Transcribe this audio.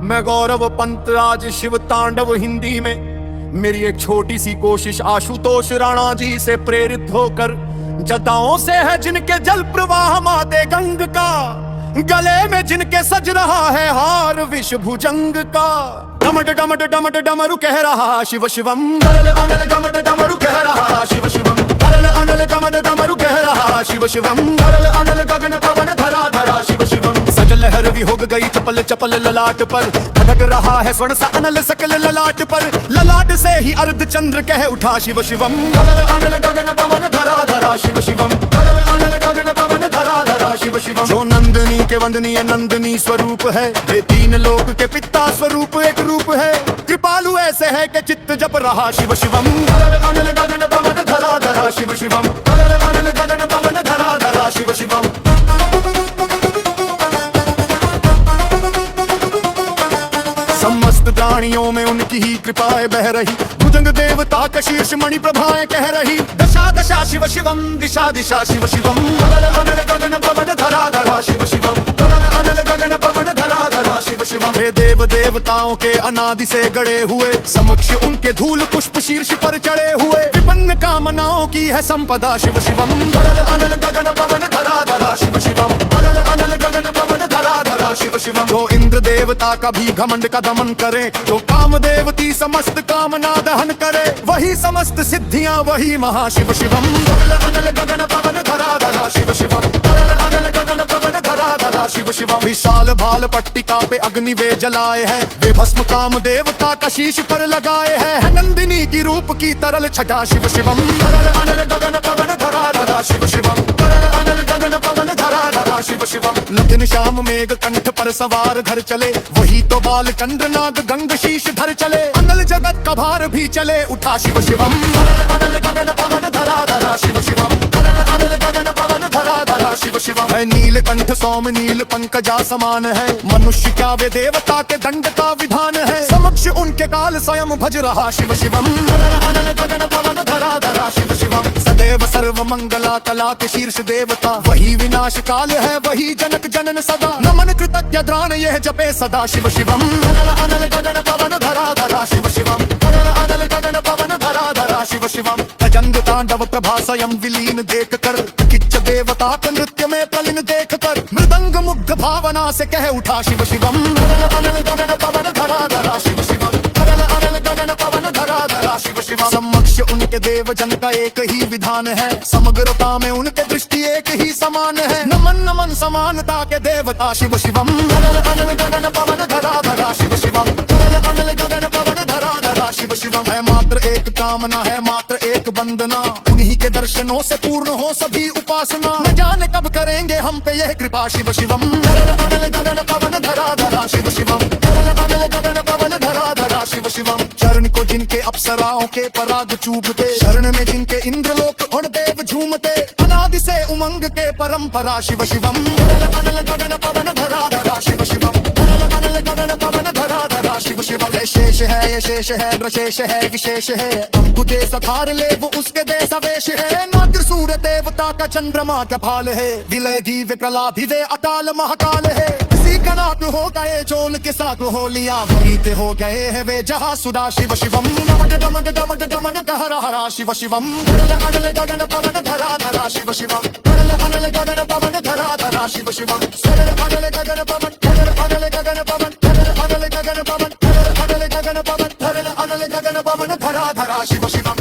मैं गौरव पंत, आज शिव तांडव हिंदी में। मेरी एक छोटी सी कोशिश आशुतोष राणा जी से प्रेरित होकर, जटाओं से है जिनके जल प्रवाह माते गंग का, गले में जिनके सज रहा है हार विष भुजंग का। डमट डमट डमट डमरू कह रहा शिव शिवम, अनल अनल डमट डमरू कह रहा शिव शिवम, अनल अनल डमट डमरू कह रहा शिव शिवम, अनल अनल गगन पवन धरा धरा शिव शिवम। सजल लहर भी हो गई चपल चपल ललाट पर, धड़क रहा है स्वर्ण सा अनल सकल ललाट पर, ललाट से ही अर्ध चंद्र कह उठा शिव शिवम, अनल अनल गगन पवन धरा धरा शिव शिवम, अनल अनल गगन पवन धरा धरा शिव शिवम। जो नंदनी के वंदनीय नंदनी स्वरूप है, ये तीन लोक के पिता स्वरूप एक रूप है। कृपालु ऐसे है कि चित्त जप रहा शिव शिवम, अनल अनल गगन पवन धरा धरा शिव शिवम, अनल अनल गगन पवन धरा धरा शिव शिवम। समस्त प्राणियों में उनकी ही कृपाएं बह रही, भुजंग देवता का शीर्ष मणि प्रभाएं कह रही। दशा दशा शिव शिवम, दिशा दिशा शिव शिवम, अनल अनल गगन पवन धरा धरा शिव शिवम, अनल अनल गगन पवन धरा धरा शिव शिवम। हे देव देवताओं के अनादि से गड़े हुए, समक्ष उनके धूल पुष्प शीर्ष पर चढ़े हुए। विपन्न कामनाओं की है संपदा शिव शिवम, अनल अनल गगन पवन धरा धरा शिव शिवम, अनल अनल गगन पवन धरा धरा शिव शिवम। जो इंद्र देवता का भी घमंड का दमन करे, जो काम देवती समस्त कामना दहन करे, वही समस्त सिद्धियां वही महाशिव शिवम, अनल अनल गगन पवन धरा धरा शिव शिवम, अनल अनल गगन पवन धरा धरा शिव शिवम। विशाल भाल पट्टिका पे अग्नि वे जलाए हैं, वे भस्म काम देवता का शीश पर लगाए हैं। नंदिनी की रूप की तरल छटा शिव शिवम, अनल अनल गगन पवन धरा धरा शिव शिवम, अनल अनल गगन पवन धरा धरा शिव शिवम। लग्न श्याम मेघ कंठ पर सवार घर चले, वही तो बाल चंद्र नाग गंग शीश धर चले। अनल जगत का भार भी चले उठा शिव शिवम, अनल अनल गगन पवन धरा धरा शिव शिवम, अनल अनल गगन पवन धरा धरा शिव शिवम। है नील कंठ सौम नील पंकजा समान है, मनुष्य क्या वे देवता के दंड का विधान है। समक्ष उनके काल स्वयं भज रहा शिव शिवम, अनल अनल गगन पवन धरा धरा शिव शिवम। सदैव सर्व मंगला कला के शीर्ष देवता, वही विनाश काल है वही जनक जनन सदा। नमन कृतज्ञ द्राण यह जपे सदा शिव शिवम, अनल अनल गगन पवन धरा धरा शिव शिवम, अनल अनल गगन पवन धरा धरा शिव शिवम। भजंग तांडव प्रभा स्वयं विलीन देख कर, किच्च देवता के नृत्य में प्रलीन देख कर। मृदंग मुग्ध भावना से कह उठा शिव शिवम, अनल अनल गगन पवन धरा धरा शिव शिवम, अनल अनल गगन पवन धरा धरा शिव शिवम। समक्ष उनके देव जन का एक ही विधान है, समग्रता में उनके दृष्टि एक ही समान है। नमन नमन समानता के देवता शिव शिवम, अनल अनल गगन पवन धरा धरा शिव शिवम, अनल अनल गगन पवन धरा धरा शिव शिवम। है मात्र एक कामना है मात्र एक वंदना, उन्हीं के दर्शनों से पूर्ण हो सभी उपासना। न जाने कब करेंगे हम पे यह कृपा शिव शिवम, अनल अनल गगन पवन धरा धरा शिव शिवम, अनल अनल गगन पवन धरा धरा शिव शिवम। चरण को जिनके अप्सराओं के पराग चूमते, शरण में जिनके इंद्रलोक और देव झूमते। अनादि से उमंग के परंपरा शिव शिवम, अनल अनल गगन पवन धरा धरा शिव शिवम, अनल अनल गगन पवन धरा धरा शिव शिवम। ये शेष है ये शेष है ब्रशेष है विशेष है, अंगु दे सखार ले वो उसके दे सवेश है। नात्र सूर्य देवता का चंद्रमा का भाल है, विलय दिव्य प्रलाभिदे अकाल महाकाल है। किसी का नाक हो गए चोल के साथ हो लिया, वहीते हो गए है वे जहाँ सुधा शिव शिवम। डमक डमक डमक डमक हरा हरा शिव शिवम, अनल अनल गगन पवन धरा धरा शिव शिवम, अनल अनल गगन पवन धरा धरा शिव शिवम। अनल अनल गगन पवन, अनल अनल गगन पवन, अनल अनल गगन पवन, अनल अनल गगन पवन, अनल अनल गगन पवन धरा धरा शिव शिवम।